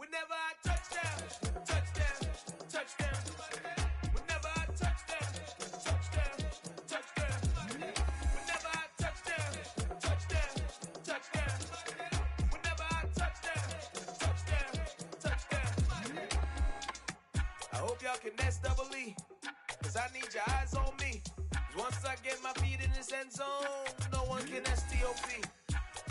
Whenever I touchdown, touchdown, touchdown. Whenever I touchdown, touchdown, touchdown. Whenever I touchdown, touchdown, touchdown. Whenever I touchdown, touchdown, touchdown. I hope y'all can nest double E, cause I need your eyes on me. Once I get my feet in this end zone, no one can STOP.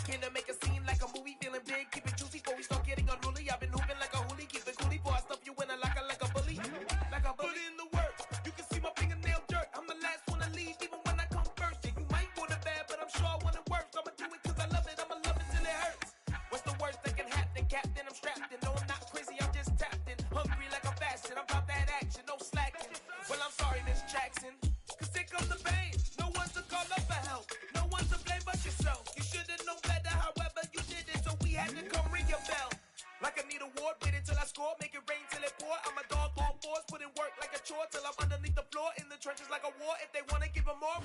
Can I make a scene like a movie, feeling big, keep it juicy before we start getting unruly. I've been hooping like a hoolie, keep it coolie before I stuff you in a locker like a bully. Like a bully in the work, you can see my fingernail dirt. I'm the last one to leave, even when I come first. Yeah, you might want it bad, but I'm sure I want it worse. I'ma do it cause I love it, I'ma love it till it hurts. What's the worst that can happen, Captain? I'm strapped in, no I'm not crazy, I'm just tapped in. Hungry like I'm fasting, I'm about that action, no slacking. Well, I'm sorry, Miss Jackson, cause here comes the pain. No one to call up for help, no one to blame but yourself. You should've known better, however you did it, so we had to come ring your bell. Like I need a ward, wait until I score, make it rain till it pour. I'm a dog on fours, put in work like a chore till I'm underneath the floor, in the trenches like a war. If they wanna give them more,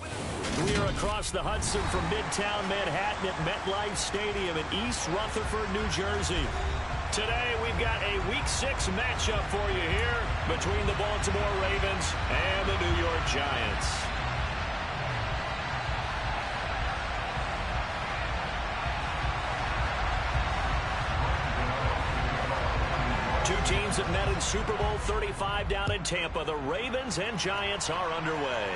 we are across the Hudson from Midtown Manhattan at MetLife Stadium in East Rutherford, New Jersey. Today we've got a Week 6 matchup for you here between the Baltimore Ravens and the New York Giants. Two teams have met in Super Bowl 35 down in Tampa. The Ravens and Giants are underway.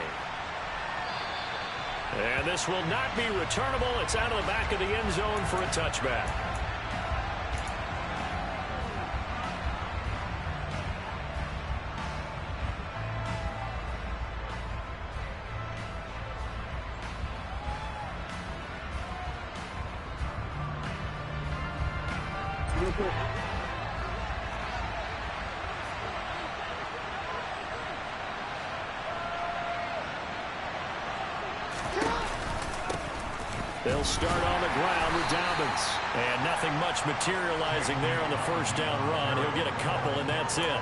And this will not be returnable. It's out of the back of the end zone for a touchback. They'll start on the ground with Dobbins. And nothing much materializing there on the first down run. He'll get a couple, and that's it.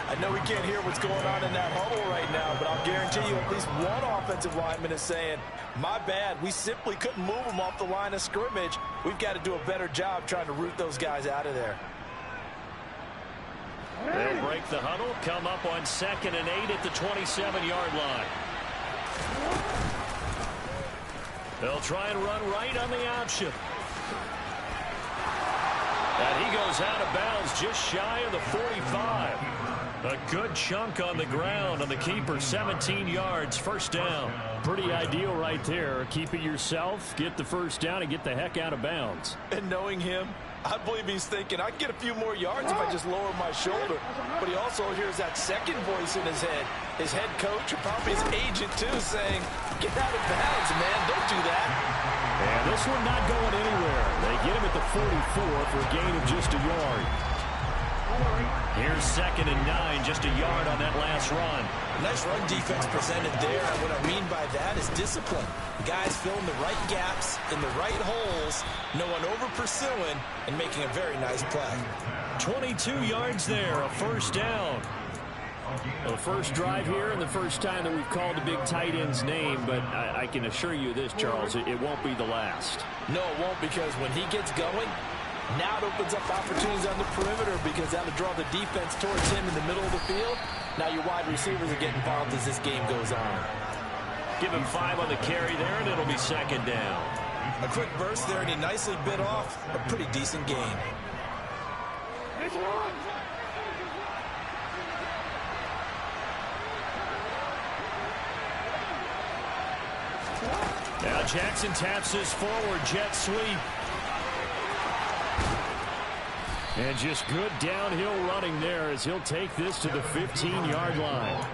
I know we can't hear what's going on in that huddle right now, but I'll guarantee you at least one offensive lineman is saying, my bad, we simply couldn't move them off the line of scrimmage. We've got to do a better job trying to root those guys out of there. They'll break the huddle, come up on 2nd and 8 at the 27-yard line. They'll try and run right on the option. And he goes out of bounds just shy of the 45. A good chunk on the ground on the keeper, 17 yards, first down. Pretty ideal right there. Keep it yourself, get the first down, and get the heck out of bounds. And knowing him, I believe he's thinking, I can get a few more yards if I just lower my shoulder. But he also hears that second voice in his head. His head coach, or probably his agent too, saying, get out of bounds, man, don't do that. And this one not going anywhere. They get him at the 44 for a gain of just a yard. Here's 2nd and 9, just a yard on that last run. Nice run defense presented there. And what I mean by that is discipline. The guys filling the right gaps in the right holes, no one over pursuing, and making a very nice play. 22 yards there, a first down. The first drive here and the first time that we've called the big tight end's name, but I can assure you this, Charles, it won't be the last. No, it won't, because when he gets going, now it opens up opportunities on the perimeter because that'll draw the defense towards him in the middle of the field. Now your wide receivers are getting involved as this game goes on. Give him 5 on the carry there, and it'll be 2nd down. A quick burst there, and he nicely bit off a pretty decent gain. Now Jackson taps his forward jet sweep. And just good downhill running there as he'll take this to the 15-yard line.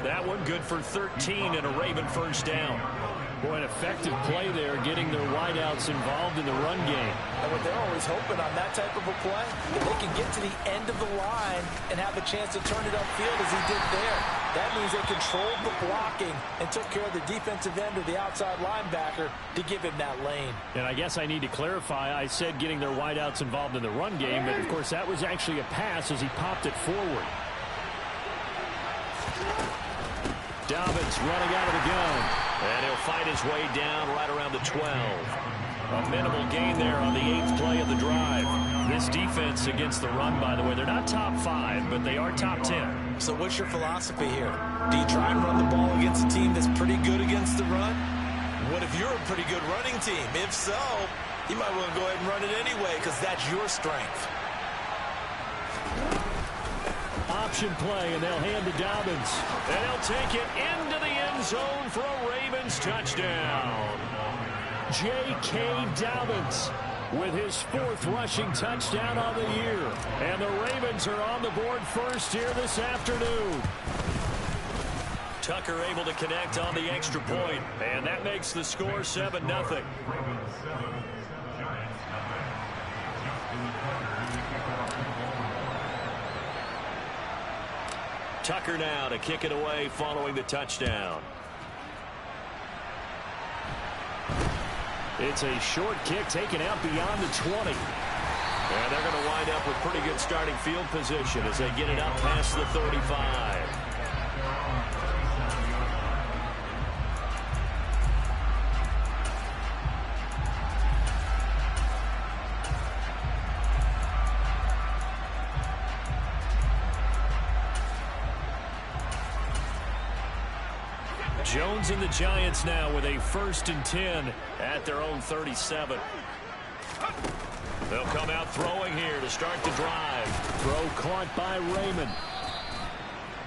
That one good for 13 and a Raven first down. Boy, an effective play there, getting their wideouts involved in the run game. And what they're always hoping on that type of a play, if they can get to the end of the line and have a chance to turn it upfield as he did there. That means they controlled the blocking and took care of the defensive end or the outside linebacker to give him that lane. And I guess I need to clarify, I said getting their wideouts involved in the run game, but of course that was actually a pass as he popped it forward. Dobbins running out of the gun. And he'll fight his way down right around the 12. A minimal gain there on the 8th play of the drive. This defense against the run, by the way, they're not top 5, but they are top 10. So what's your philosophy here? Do you try and run the ball against a team that's pretty good against the run? What if you're a pretty good running team? If so, you might want to go ahead and run it anyway because that's your strength. Option play, and they'll hand to Dobbins. And he'll take it into the end zone for a Ravens touchdown. J.K. Dobbins with his 4th rushing touchdown on the year. And the Ravens are on the board first here this afternoon. Tucker able to connect on the extra point, and that makes the score 7-0. Tucker now to kick it away following the touchdown. It's a short kick taken out beyond the 20. And they're going to wind up with pretty good starting field position as they get it up past the 35. Jones and the Giants now with a 1st and 10 at their own 37. They'll come out throwing here to start the drive. Throw caught by Raymond.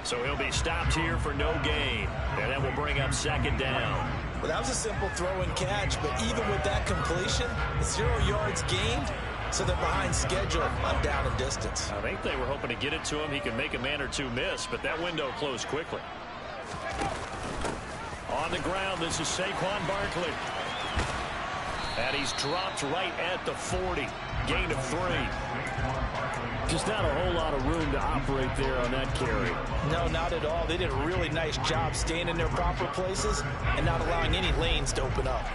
So he'll be stopped here for no gain. And that will bring up 2nd down. Well, that was a simple throw and catch, but even with that completion, 0 yards gained, so they're behind schedule on down and distance. I think they were hoping to get it to him. He could make a man or two miss, but that window closed quickly. On the ground, this is Saquon Barkley. And he's dropped right at the 40. Gain of 3. Just not a whole lot of room to operate there on that carry. No, not at all. They did a really nice job staying in their proper places and not allowing any lanes to open up.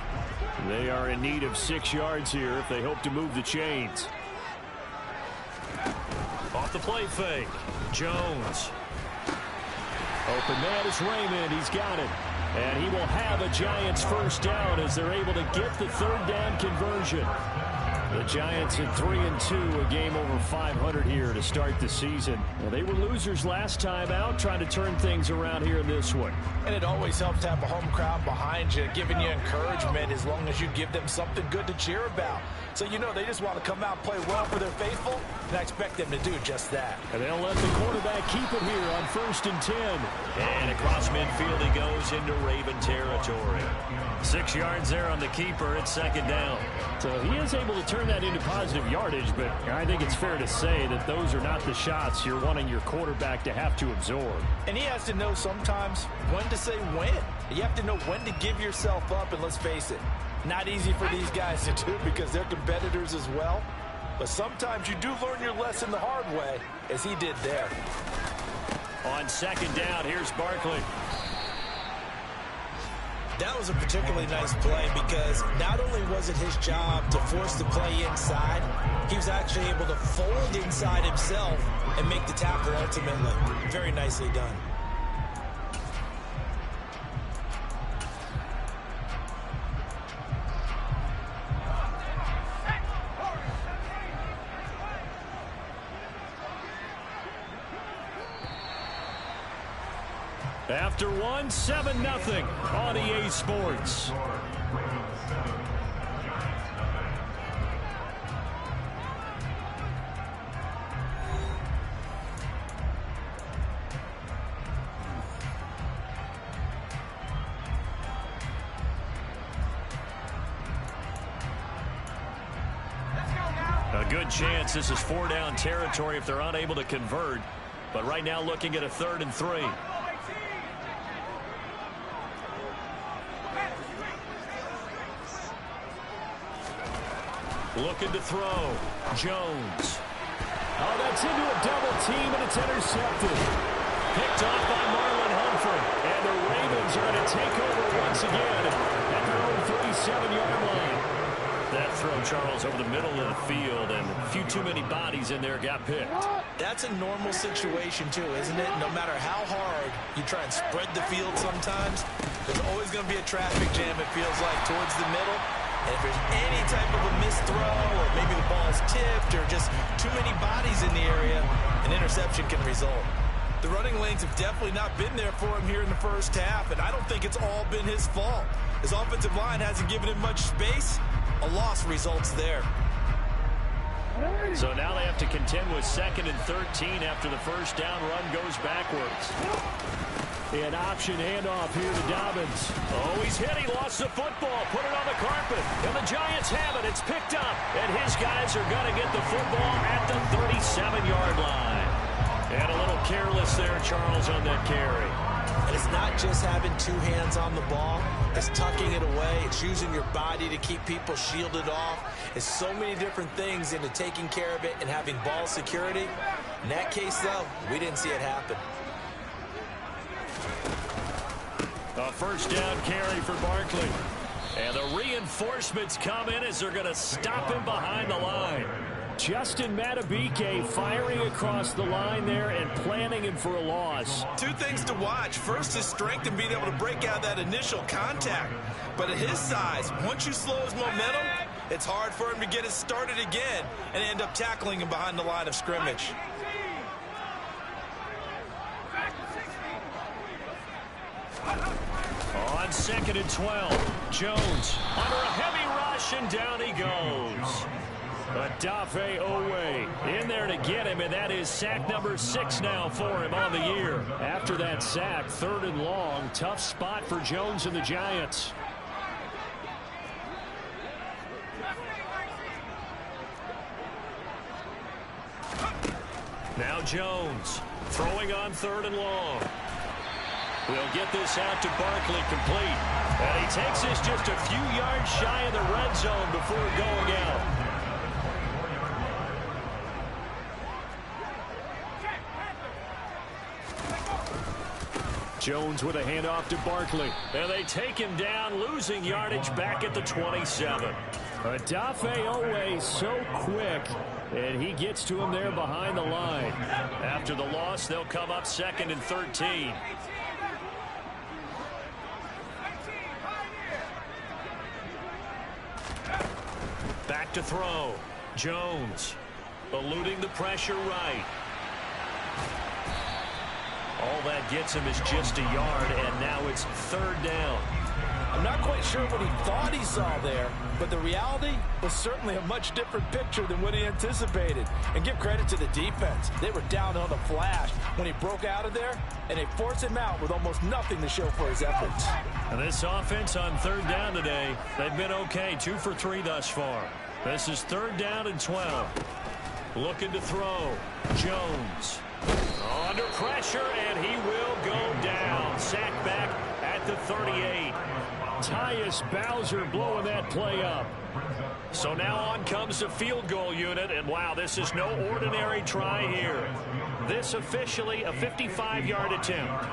They are in need of 6 yards here if they hope to move the chains. Off the play fake. Jones. Open man is Raymond. He's got it. And he will have a Giants 1st down as they're able to get the 3rd down conversion. The Giants at 3-2, a game over 500 here to start the season. Well, they were losers last time out, trying to turn things around here in this one. And it always helps to have a home crowd behind you, giving you encouragement as long as you give them something good to cheer about. So you know they just want to come out and play well for their faithful, and I expect them to do just that. And they'll let the quarterback keep it here on 1st and 10. And across midfield he goes into Raven territory. 6 yards there on the keeper. It's 2nd down. So he is able to turn that into positive yardage, but I think it's fair to say that those are not the shots you're wanting your quarterback to have to absorb. And he has to know sometimes when to say when. You have to know when to give yourself up, and let's face it, not easy for these guys to do because they're competitors as well. But sometimes you do learn your lesson the hard way, as he did there. On 2nd down, here's Barkley. That was a particularly nice play because not only was it his job to force the play inside, he was actually able to fold inside himself and make the tackle ultimately. Very nicely done. After 7-0 on EA Sports. A good chance this is 4-down territory if they're unable to convert. But right now looking at a 3rd and 3. Looking to throw. Jones. Oh, that's into a double team, and it's intercepted. Picked off by Marlon Humphrey. And the Ravens are going to take over once again at their own 37-yard line. That throw, Charles, over the middle of the field, and a few too many bodies in there got picked. That's a normal situation, too, isn't it? No matter how hard you try and spread the field sometimes, there's always going to be a traffic jam, it feels like, towards the middle. And if there's any type of a missed throw, or maybe the ball's tipped, or just too many bodies in the area, an interception can result. The running lanes have definitely not been there for him here in the first half, and I don't think it's all been his fault. His offensive line hasn't given him much space. A loss results there. So now they have to contend with 2nd and 13 after the first down run goes backwards. An option handoff here to Dobbins. Oh, he's hit. He lost the football. Put it on the carpet. And the Giants have it. It's picked up. And his guys are going to get the football at the 37-yard line. And a little careless there, Charles, on that carry. And it's not just having two hands on the ball. It's tucking it away. It's using your body to keep people shielded off. It's so many different things into taking care of it and having ball security. In that case, though, we didn't see it happen. A first down carry for Barkley. And the reinforcements come in as they're going to stop him behind the line. Justin Madubuike firing across the line there and planning him for a loss. Two things to watch. First, his strength and being able to break out that initial contact. But at his size, once you slow his momentum, it's hard for him to get it started again and end up tackling him behind the line of scrimmage. On 2nd and 12, Jones under a heavy rush, and down he goes. Adafe Owe in there to get him, and that is sack number 6 now for him on the year. After that sack, 3rd and long, tough spot for Jones and the Giants. Now Jones throwing on 3rd and long. We'll get this out to Barkley, complete. And he takes this just a few yards shy of the red zone before going out. Jones with a handoff to Barkley. And they take him down, losing yardage back at the 27. Adafe Owe so quick, and he gets to him there behind the line. After the loss, they'll come up 2nd and 13. Back to throw. Jones eluding the pressure right. All that gets him is just a yard, and now it's 3rd down. I'm not quite sure what he thought he saw there, but the reality was certainly a much different picture than what he anticipated. And give credit to the defense. They were down on the flash when he broke out of there, and they forced him out with almost nothing to show for his efforts. And this offense on 3rd down today, they've been okay, 2 for 3 thus far. This is 3rd down and 12. Looking to throw. Jones under pressure, and he will go down. Sacked back at the 38. Tyus Bowser blowing that play up. So now on comes the field goal unit, and wow, this is no ordinary try here. This officially a 55-yard attempt.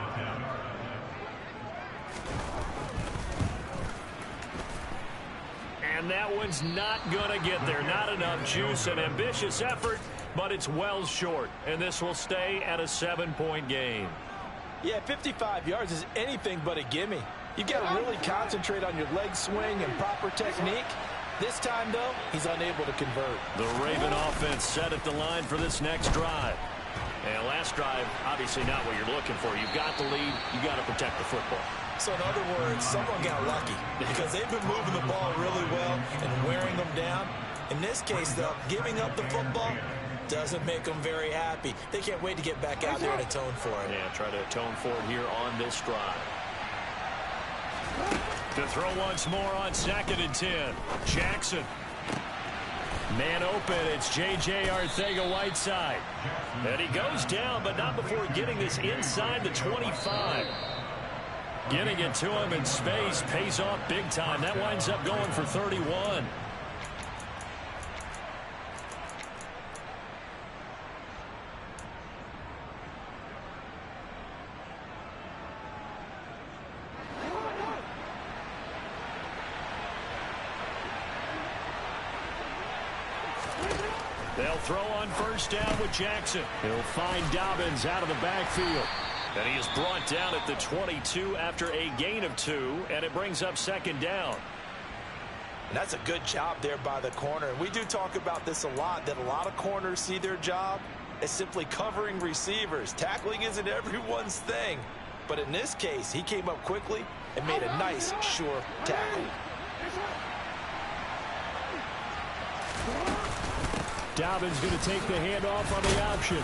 And that one's not going to get there. Not enough juice. An ambitious effort, but it's well short. And this will stay at a 7-point game. Yeah, 55 yards is anything but a gimme. You've got to really concentrate on your leg swing and proper technique. This time, though, he's unable to convert. The Raven offense set at the line for this next drive. And last drive, obviously not what you're looking for. You've got the lead. You've got to protect the football. So in other words, someone got lucky because they've been moving the ball really well and wearing them down. In this case, though, giving up the football doesn't make them very happy. They can't wait to get back out there and atone for it. Yeah, try to atone for it here on this drive. To throw once more on 2nd and 10. Jackson. Man open, it's J.J. Arcega-Whiteside. And he goes down, but not before getting this inside the 25. Getting it to him in space pays off big time. That winds up going for 31. They'll throw on first down with Jackson. He'll find Dobbins out of the backfield. And he is brought down at the 22 after a gain of 2, and it brings up 2nd down. And that's a good job there by the corner. And we do talk about this a lot, that a lot of corners see their job as simply covering receivers. Tackling isn't everyone's thing. But in this case, he came up quickly and made a nice, sure tackle. Dobbins going to take the handoff on the option.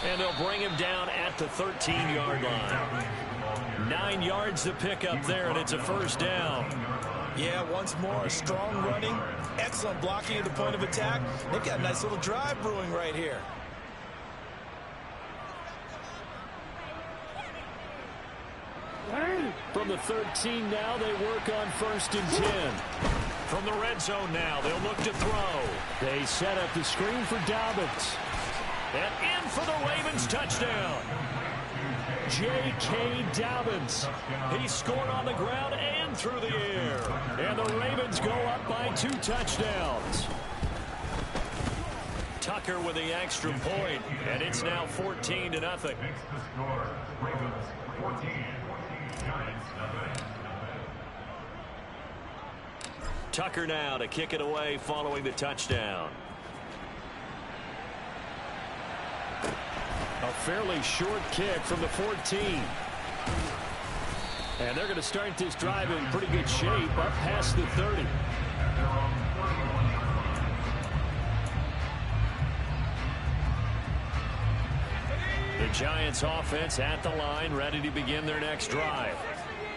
And they'll bring him down at the 13-yard line. 9 yards to pick up there, and it's a first down. Yeah, once more, strong running, excellent blocking at the point of attack. They've got a nice little drive brewing right here. From the 13 now, they work on 1st and 10. From the red zone now, they'll look to throw. They set up the screen for Dobbins. And in for the Ravens touchdown. J.K. Dobbins. He scored on the ground and through the air. And the Ravens go up by 2 touchdowns. Tucker with the extra point, and it's now 14-0. Tucker now to kick it away following the touchdown. A fairly short kick from the 14. And they're going to start this drive in pretty good shape up past the 30. The Giants offense at the line, ready to begin their next drive.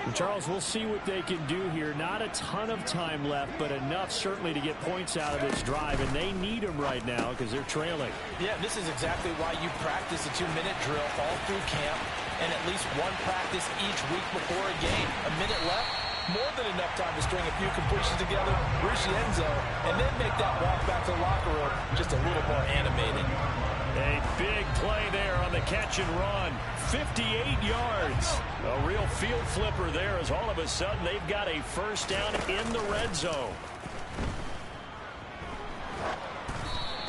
And Charles, we'll see what they can do here. Not a ton of time left, but enough certainly to get points out of this drive, and they need them right now because they're trailing. Yeah, this is exactly why you practice a 2-minute drill all through camp and at least one practice each week before a game. A minute left, more than enough time to string a few completions together, reach the end zone, and then make that walk back to the locker room just a little more animated. A big play there on the catch and run. 58 yards. A real field flipper there as all of a sudden they've got a first down in the red zone.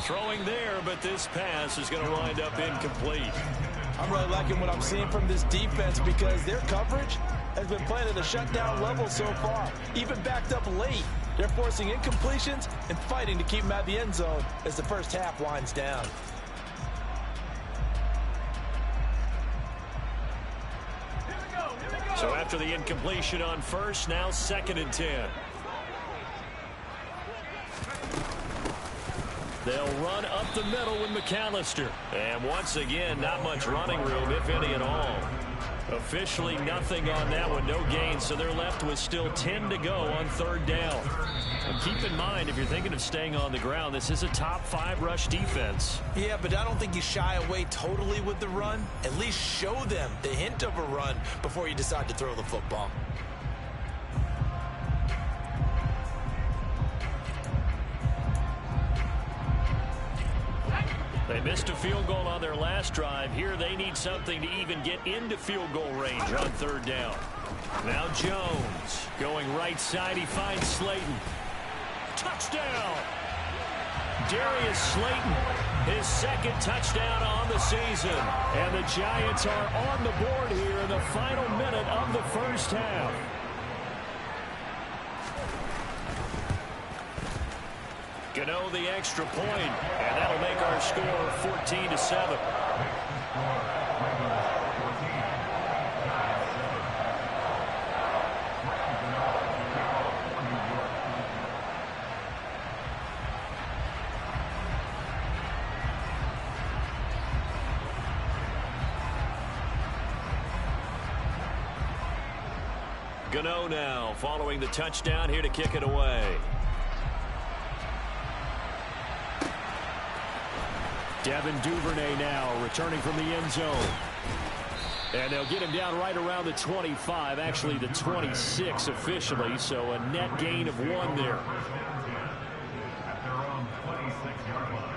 Throwing there, but this pass is going to wind up incomplete. I'm really liking what I'm seeing from this defense because their coverage has been playing at a shutdown level so far. Even backed up late. They're forcing incompletions and fighting to keep them at the end zone as the first half winds down. So after the incompletion on first, now 2nd and 10. They'll run up the middle with McAllister. And once again, not much running room, if any at all. Officially nothing on that one, no gain, so they're left with still 10 to go on 3rd down. And keep in mind, if you're thinking of staying on the ground, this is a top 5 rush defense. Yeah, but I don't think you shy away totally with the run. At least show them the hint of a run before you decide to throw the football. They missed a field goal on their last drive. Here they need something to even get into field goal range on 3rd down. Now Jones going right side. He finds Slayton. Touchdown! Darius Slayton, his 2nd touchdown on the season. And the Giants are on the board here in the final minute of the first half. Gano the extra point, and that'll make our score 14-7. Gano now following the touchdown here to kick it away. Devin Duvernay now returning from the end zone. And they'll get him down right around the 25, actually the 26 officially, so a net gain of 1 there. At their own 26-yard line.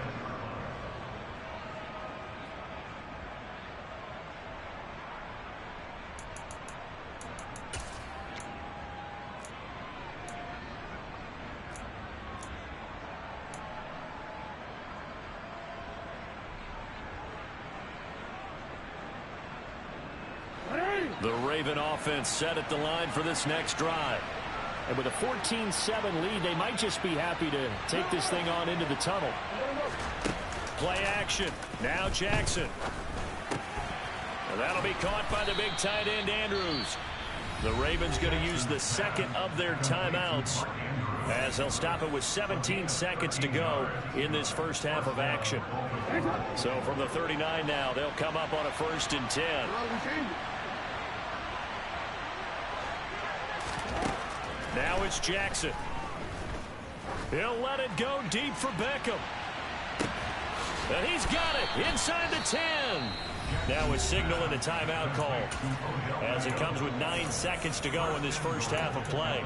The Raven offense set at the line for this next drive. And with a 14-7 lead, they might just be happy to take this thing on into the tunnel. Play action. Now Jackson. And that'll be caught by the big tight end, Andrews. The Ravens going to use the second of their timeouts as they'll stop it with 17 seconds to go in this first half of action. So from the 39 now, they'll come up on a 1st and 10. Now it's Jackson. He'll let it go deep for Beckham. And he's got it inside the 10. Now a signal and a timeout call as it comes with 9 seconds to go in this first half of play.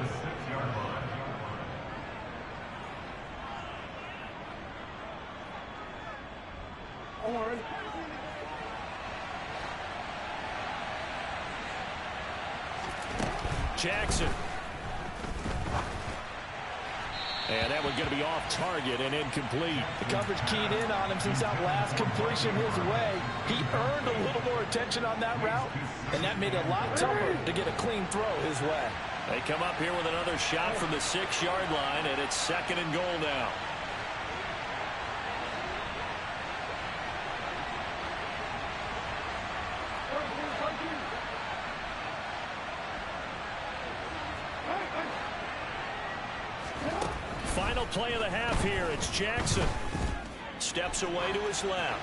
Jackson. And that one's going to be off target and incomplete. The coverage keyed in on him since that last completion his way. He earned a little more attention on that route, and that made it a lot tougher to get a clean throw his way. They come up here with another shot from the 6-yard line, and it's 2nd and goal now. Final play of the half here. It's Jackson. Steps away to his left.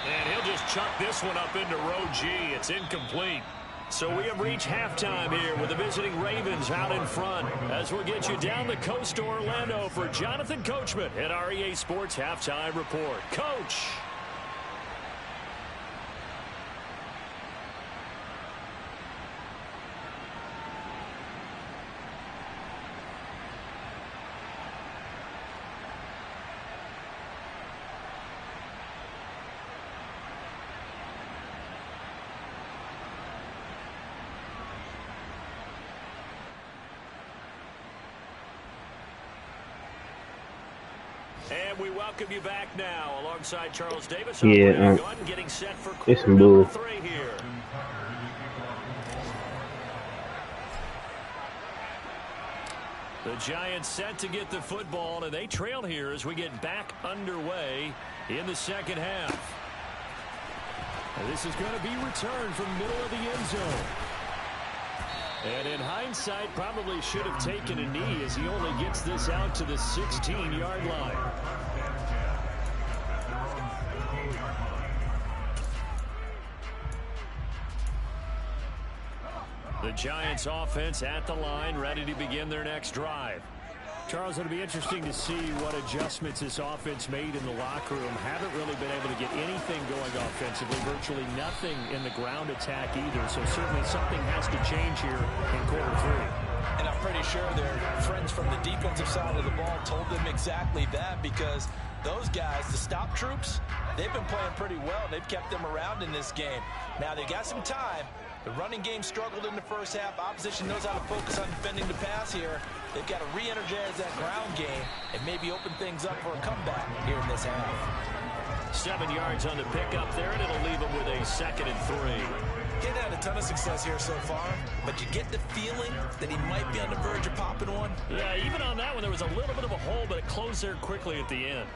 And he'll just chuck this one up into row G. It's incomplete. So we have reached halftime here with the visiting Ravens out in front as we'll get you down the coast to Orlando for Jonathan Coachman at our EA Sports Halftime Report. Coach. And we welcome you back now alongside Charles Davis. Yeah, getting set for it's some bull. 3 here. The Giants set to get the football, and they trail here as we get back underway in the second half. And this is going to be returned from middle of the end zone. And in hindsight, probably should have taken a knee as he only gets this out to the 16-yard line. The Giants offense at the line, ready to begin their next drive. Charles, it'll be interesting to see what adjustments this offense made in the locker room. Haven't really been able to get anything going offensively, virtually nothing in the ground attack either. So certainly something has to change here in quarter 3. And I'm pretty sure their friends from the defensive side of the ball told them exactly that, because those guys, the stop troops, they've been playing pretty well. They've kept them around in this game. Now they've got some time. The running game struggled in the first half. Opposition knows how to focus on defending the pass here. They've got to re-energize that ground game and maybe open things up for a comeback here in this half. 7 yards on the pickup there, and it'll leave them with a 2nd and 3. He hasn't had a ton of success here so far, but you get the feeling that he might be on the verge of popping one. Yeah, even on that one, there was a little bit of a hole, but it closed there quickly at the end.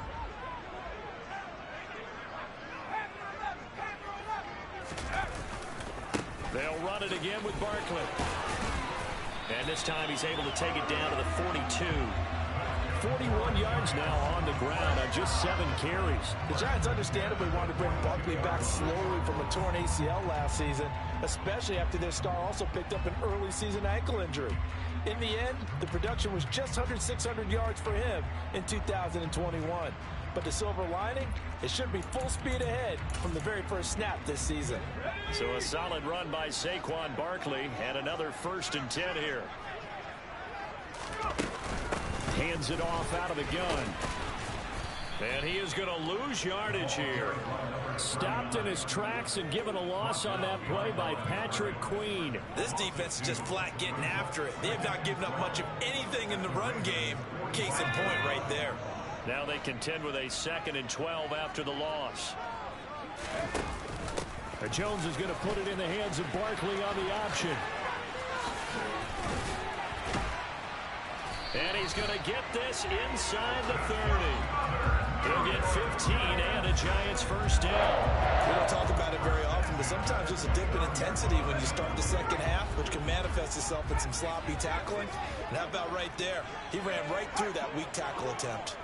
They'll run it again with Barkley. And this time he's able to take it down to the 42. 41 yards now on the ground on just 7 carries. The Giants understandably wanted to bring Barkley back slowly from a torn ACL last season, especially after their star also picked up an early season ankle injury. In the end, the production was just under 600 yards for him in 2021. But the silver lining, it should be full speed ahead from the very first snap this season. So a solid run by Saquon Barkley, and another 1st and 10 here. Hands it off out of the gun. And he is going to lose yardage here. Stopped in his tracks and given a loss on that play by Patrick Queen. This defense is just flat getting after it. They have not given up much of anything in the run game. Case in point right there. Now they contend with a 2nd and 12 after the loss. Jones is going to put it in the hands of Barkley on the option. And he's going to get this inside the 30. He'll get 15 and a Giants first down. We don't talk about it very often, but sometimes there's a dip in intensity when you start the second half, which can manifest itself in some sloppy tackling. And how about right there? He ran right through that weak tackle attempt.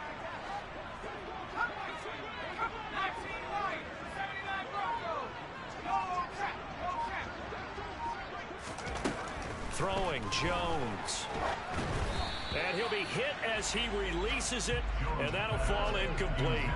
Throwing Jones. And he'll be hit as he releases it, and that'll fall incomplete.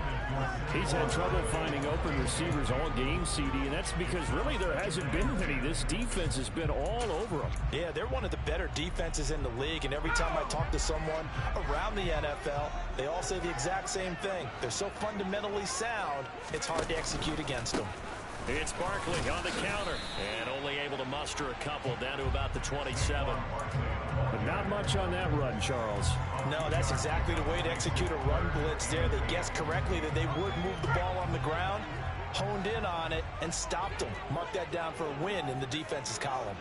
He's had trouble finding open receivers all game, CD, and that's because really there hasn't been many. This defense has been all over them. Yeah, they're one of the better defenses in the league, and every time I talk to someone around the NFL, they all say the exact same thing. They're so fundamentally sound, it's hard to execute against them. It's Barkley on the counter, and only able to muster a couple down to about the 27. But not much on that run, Charles. No, that's exactly the way to execute a run blitz there. They guessed correctly that they would move the ball on the ground, honed in on it, and stopped them. Mark that down for a win in the defense's column.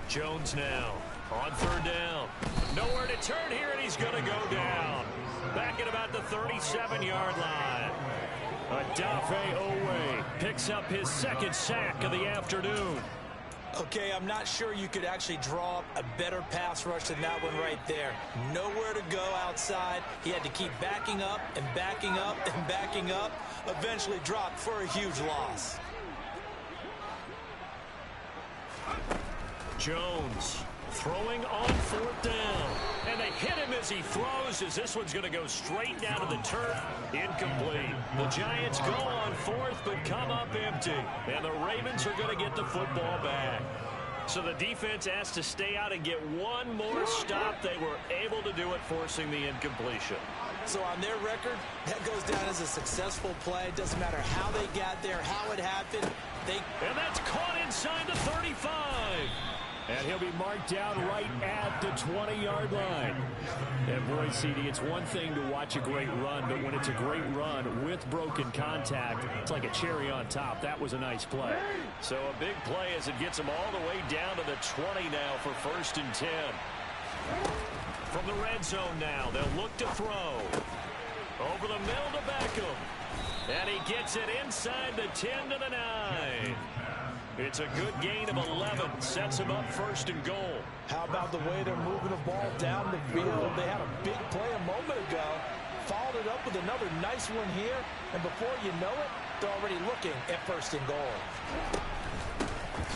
Jones now on third down. Nowhere to turn here, and he's going to go down. Back at about the 37-yard line. Adafe Owe picks up his second sack of the afternoon. Okay, I'm not sure you could actually draw up a better pass rush than that one right there. Nowhere to go outside. He had to keep backing up and backing up and backing up. Eventually dropped for a huge loss. Jones throwing on fourth down. And they hit him as he throws, as this one's going to go straight down to the turf. Incomplete. The Giants go on fourth, but come up empty. And the Ravens are going to get the football back. So the defense asked to stay out and get one more stop. They were able to do it, forcing the incompletion. So on their record, that goes down as a successful play. It doesn't matter how they got there, how it happened. And that's caught inside the 35. And he'll be marked down right at the 20-yard line. And boy, CD, it's one thing to watch a great run, but when it's a great run with broken contact, it's like a cherry on top. That was a nice play. So a big play as it gets him all the way down to the 20 now for 1st and 10. From the red zone now, they'll look to throw. Over the middle to Beckham. And he gets it inside the 10 to the 9. It's a good gain of 11. Sets him up 1st and goal. How about the way they're moving the ball down the field? They had a big play a moment ago. Followed it up with another nice one here. And before you know it, they're already looking at 1st and goal.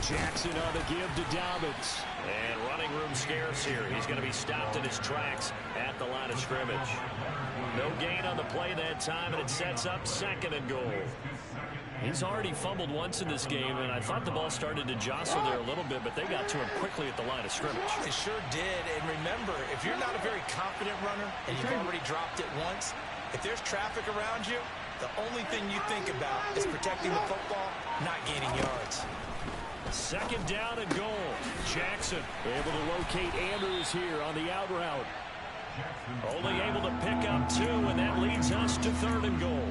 Jackson on the give to Dobbins. And running room scarce here. He's going to be stopped in his tracks at the line of scrimmage. No gain on the play that time, and it sets up 2nd and goal. He's already fumbled once in this game, and I thought the ball started to jostle there a little bit, but they got to him quickly at the line of scrimmage. It sure did. And remember, if you're not a very confident runner and you've already dropped it once, if there's traffic around you, the only thing you think about is protecting the football, not gaining yards. 2nd down and goal. Jackson able to locate Andrews here on the out route. only able to pick up 2, and that leads us to 3rd and goal.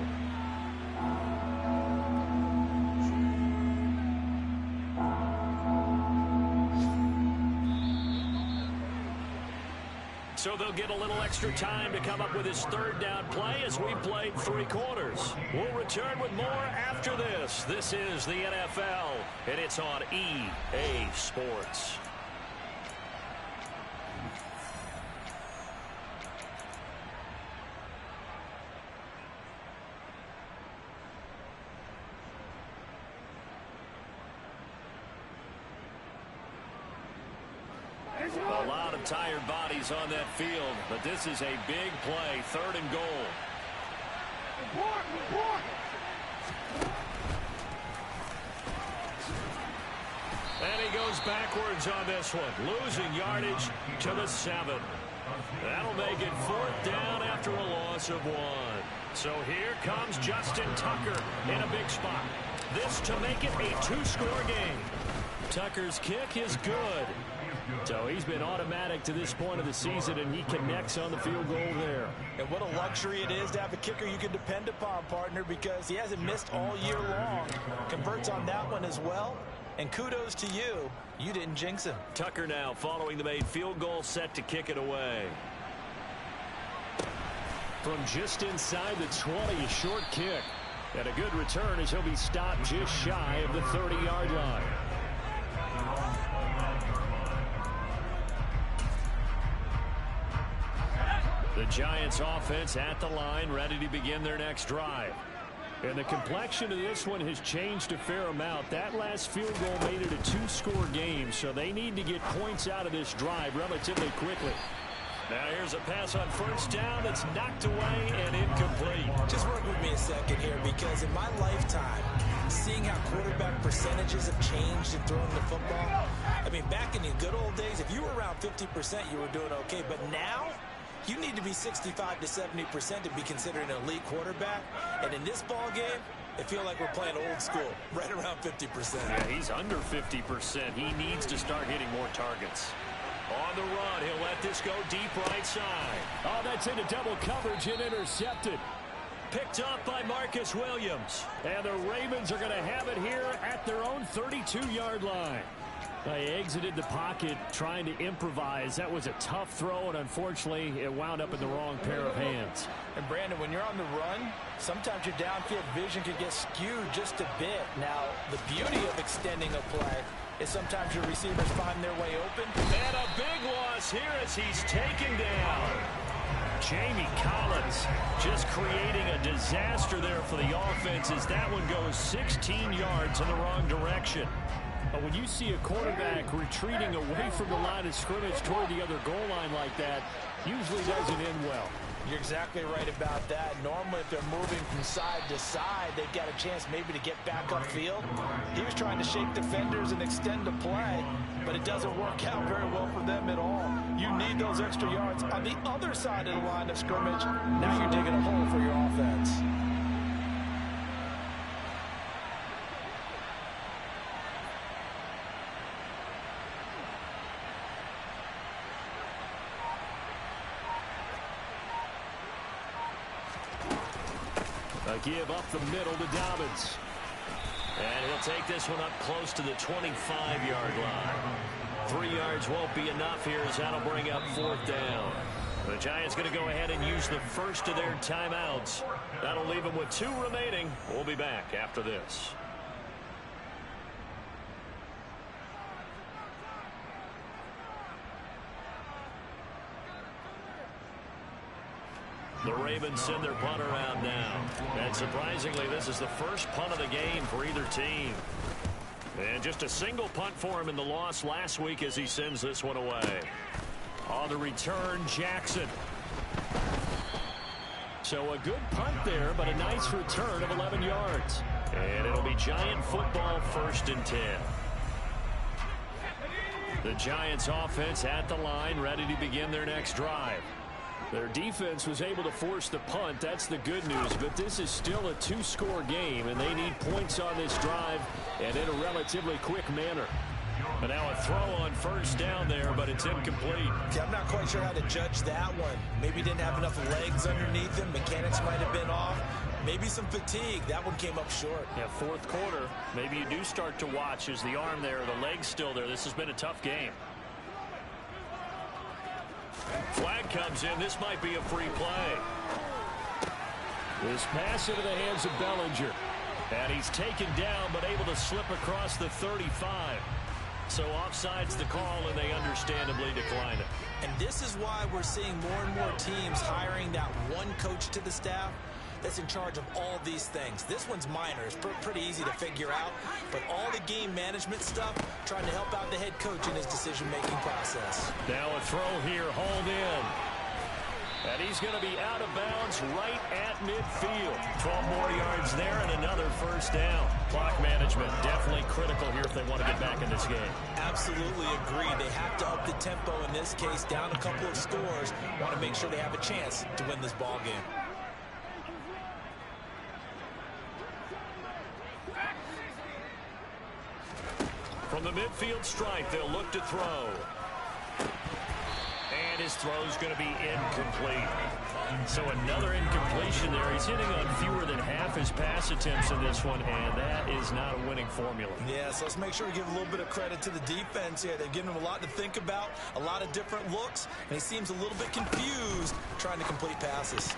So they'll get a little extra time to come up with his 3rd down play as we played 3 quarters. We'll return with more after this. This is the NFL, and it's on EA Sports. A lot of tired bodies on that field, but this is a big play, 3rd and goal. And he goes backwards on this one, losing yardage to the 7. That'll make it 4th down after a loss of 1. So here comes Justin Tucker in a big spot. This to make it a 2-score game. Tucker's kick is good. So he's been automatic to this point of the season, and he connects on the field goal there. And what a luxury it is to have a kicker you can depend upon, partner, because he hasn't missed all year long. Converts on that one as well. And kudos to you. You didn't jinx him. Tucker now following the made field goal, set to kick it away. From just inside the 20, a short kick. And a good return as he'll be stopped just shy of the 30-yard line. The Giants offense at the line, ready to begin their next drive. And the complexion of this one has changed a fair amount. That last field goal made it a two-score game, so they need to get points out of this drive relatively quickly. Now here's a pass on first down that's knocked away and incomplete. Just work with me a second here, because in my lifetime, seeing how quarterback percentages have changed in throwing the football, I mean, back in the good old days, if you were around 50%, you were doing okay. But now, you need to be 65 to 70% to be considered an elite quarterback. And in this ball game, I feel like we're playing old school, right around 50%. Yeah, he's under 50%. He needs to start hitting more targets. On the run, he'll let this go deep right side. Oh, that's into double coverage and intercepted. Picked up by Marcus Williams. And the Ravens are going to have it here at their own 32-yard line. They exited the pocket trying to improvise. That was a tough throw, and unfortunately, it wound up in the wrong pair of hands. And, Brandon, when you're on the run, sometimes your downfield vision can get skewed just a bit. Now, the beauty of extending a play is sometimes your receivers find their way open. And a big loss here as he's taken down. Jamie Collins just creating a disaster there for the offense as that one goes 16 yards in the wrong direction. But when you see a quarterback retreating away from the line of scrimmage toward the other goal line like that, usually doesn't end well. You're exactly right about that. Normally, if they're moving from side to side, they've got a chance maybe to get back upfield. He was trying to shake defenders and extend the play, but it doesn't work out very well for them at all. You need those extra yards on the other side of the line of scrimmage. Now you're digging a hole for your offense. A give up the middle to Dobbins. And he'll take this one up close to the 25-yard line. 3 yards won't be enough here as that'll bring up fourth down. The Giants going to go ahead and use the first of their timeouts. That'll leave them with 2 remaining. We'll be back after this. The Ravens send their punt around now. And surprisingly, this is the first punt of the game for either team. And just a single punt for him in the loss last week as he sends this one away. On the return, Jackson. So a good punt there, but a nice return of 11 yards. And it'll be Giant football, 1st and 10. The Giants offense at the line, ready to begin their next drive. Their defense was able to force the punt. That's the good news. But this is still a 2-score game, and they need points on this drive and in a relatively quick manner. And now a throw on first down there, but it's incomplete. See, I'm not quite sure how to judge that one. Maybe didn't have enough legs underneath him. Mechanics might have been off. Maybe some fatigue. That one came up short. Yeah, fourth quarter. Maybe you do start to watch. Is the arm there, the leg's still there? This has been a tough game. Flag comes in. This might be a free play. This pass into the hands of Bellinger. And he's taken down, but able to slip across the 35. So offside's the call, and they understandably decline it. And this is why we're seeing more and more teams hiring that one coach to the staff that's in charge of all these things. This one's minor. It's pretty easy to figure out. But all the game management stuff, trying to help out the head coach in his decision-making process. Now a throw here, hauled in. And he's going to be out of bounds right at midfield. 12 more yards there and another first down. Clock management definitely critical here if they want to get back in this game. Absolutely agree. They have to up the tempo in this case, down a couple of scores. Want to make sure they have a chance to win this ball game. From the midfield stripe, they'll look to throw. And his throw's going to be incomplete. So another incompletion there. He's hitting on fewer than half his pass attempts in this one, and that is not a winning formula. Yeah, so let's make sure we give a little bit of credit to the defense here. They've given him a lot to think about, a lot of different looks, and he seems a little bit confused trying to complete passes.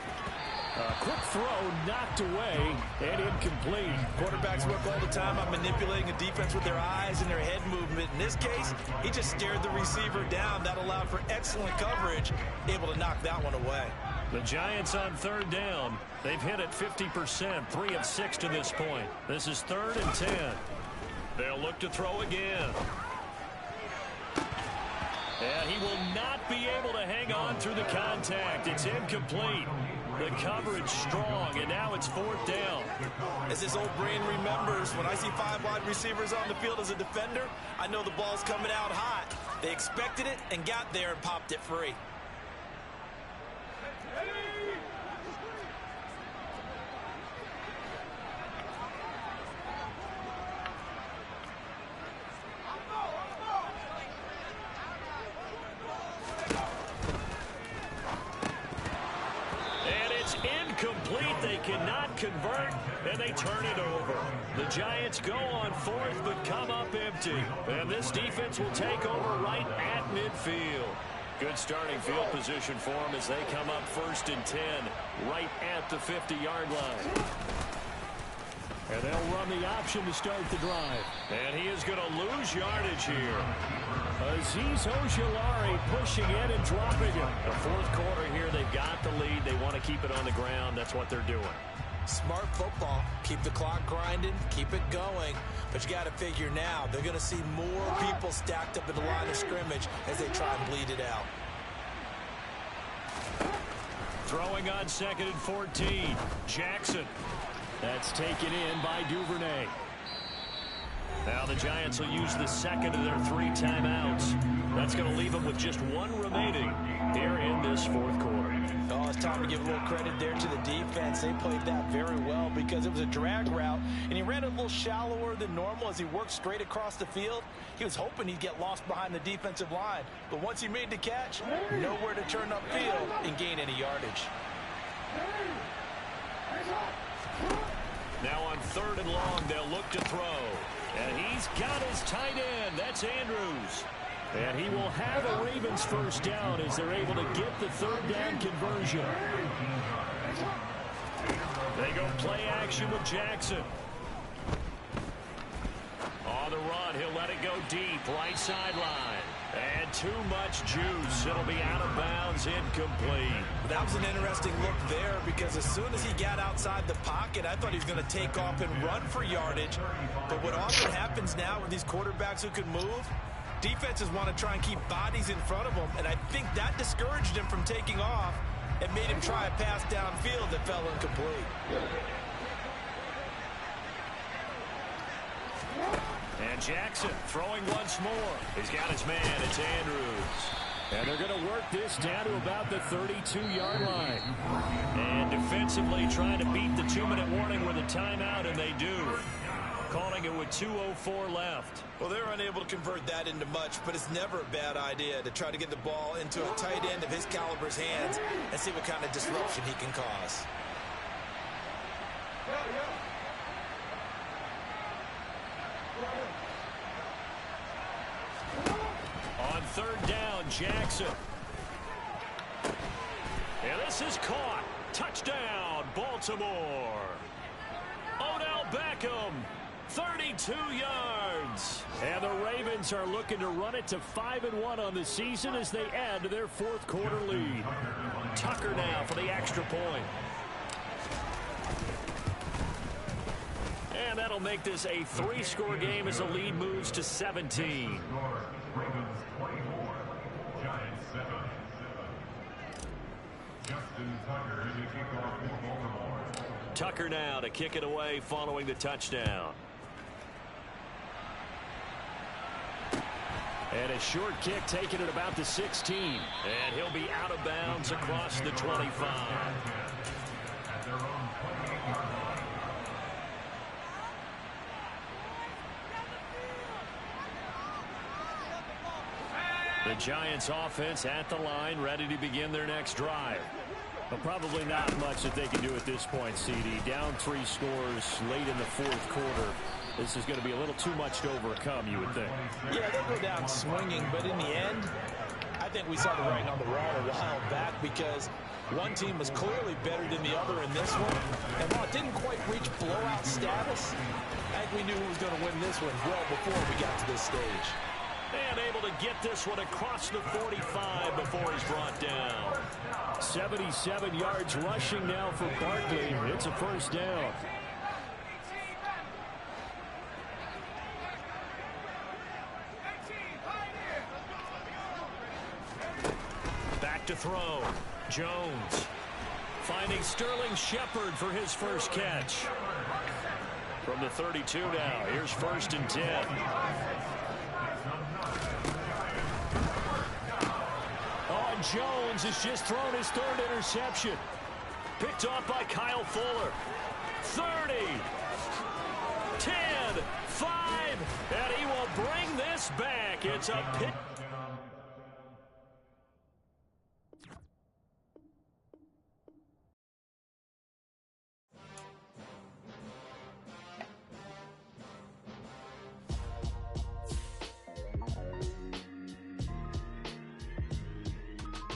Quick throw knocked away and incomplete. Quarterbacks work all the time on manipulating a defense with their eyes and their head movement. In this case, he just stared the receiver down. That allowed for excellent coverage, able to knock that one away. The Giants on third down. They've hit it 50%, 3 of 6 to this point. This is 3rd and 10. They'll look to throw again. And he will not be able to hang on through the contact. It's incomplete. The coverage strong, and now it's 4th down. As his old brain remembers, when I see 5 wide receivers on the field as a defender, I know the ball's coming out hot. They expected it and got there and popped it free. Incomplete. They cannot convert, and they turn it over. The Giants go on 4th, but come up empty. And this defense will take over right at midfield. Good starting field position for them as they come up 1st and 10, right at the 50-yard line. And they'll run the option to start the drive. And he is going to lose yardage here. Azeez Ojulari pushing in and dropping it. The 4th quarter here, they've got the lead. They want to keep it on the ground. That's what they're doing. Smart football. Keep the clock grinding. Keep it going. But you got to figure now, they're going to see more people stacked up at the line of scrimmage as they try and bleed it out. Throwing on 2nd and 14. Jackson. That's taken in by Duvernay. Now the Giants will use the 2nd of their 3 timeouts. That's going to leave them with just 1 remaining here in this 4th quarter. Oh, it's time to give a little credit there to the defense. They played that very well because it was a drag route, and he ran it a little shallower than normal as he worked straight across the field. He was hoping he'd get lost behind the defensive line, but once he made the catch, nowhere to turn upfield and gain any yardage. Now on 3rd and long, they'll look to throw. And he's got his tight end. That's Andrews. And he will have a Ravens 1st down as they're able to get the 3rd down conversion. They go play action with Jackson. On the run, he'll let it go deep, right sideline. And too much juice. It'll be out of bounds, incomplete. That was an interesting look there because as soon as he got outside the pocket, I thought he was going to take off and run for yardage. But what often happens now with these quarterbacks who can move, defenses want to try and keep bodies in front of them, and I think that discouraged him from taking off and made him try a pass downfield that fell incomplete. And Jackson throwing once more. He's got his man. It's Andrews. And they're going to work this down to about the 32-yard line. And defensively trying to beat the 2-minute warning with a timeout, and they do. Calling it with 2:04 left. Well, they're unable to convert that into much, but it's never a bad idea to try to get the ball into a tight end of his caliber's hands and see what kind of disruption he can cause. On 3rd down, Jackson. And this is caught. Touchdown, Baltimore. Odell Beckham, 32 yards. And the Ravens are looking to run it to 5-1 on the season as they add to their 4th quarter lead. Tucker now for the extra point. And that'll make this a 3-score game as the lead moves to 17. Ravens 24, Giants 7. Justin Tucker in the kickoff for Baltimore. Tucker now to kick it away following the touchdown. And a short kick taken at about the 16. And he'll be out of bounds across the 25. At their own 28-yard line. The Giants offense at the line, ready to begin their next drive. But probably not much that they can do at this point, CD. Down 3 scores late in the fourth quarter. This is going to be a little too much to overcome, you would think. Yeah, they go down swinging, but in the end, I think we saw the writing on the wall a while back because one team was clearly better than the other in this one. And while it didn't quite reach blowout status, I think we knew who was going to win this one well before we got to this stage. And able to get this one across the 45 before he's brought down. 77 yards rushing now for Barkley. It's a first down. Back to throw. Jones finding Sterling Shepard for his first catch. From the 32 now, here's 1st and 10. Oh, and Jones has just thrown his 3rd interception. Picked off by Kyle Fuller. 30, 10, 5, and he will bring this back. It's a pick.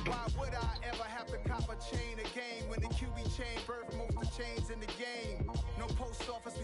Why would I ever have to cop a chain again when the QB chain birth most of the chains in the game? No post office.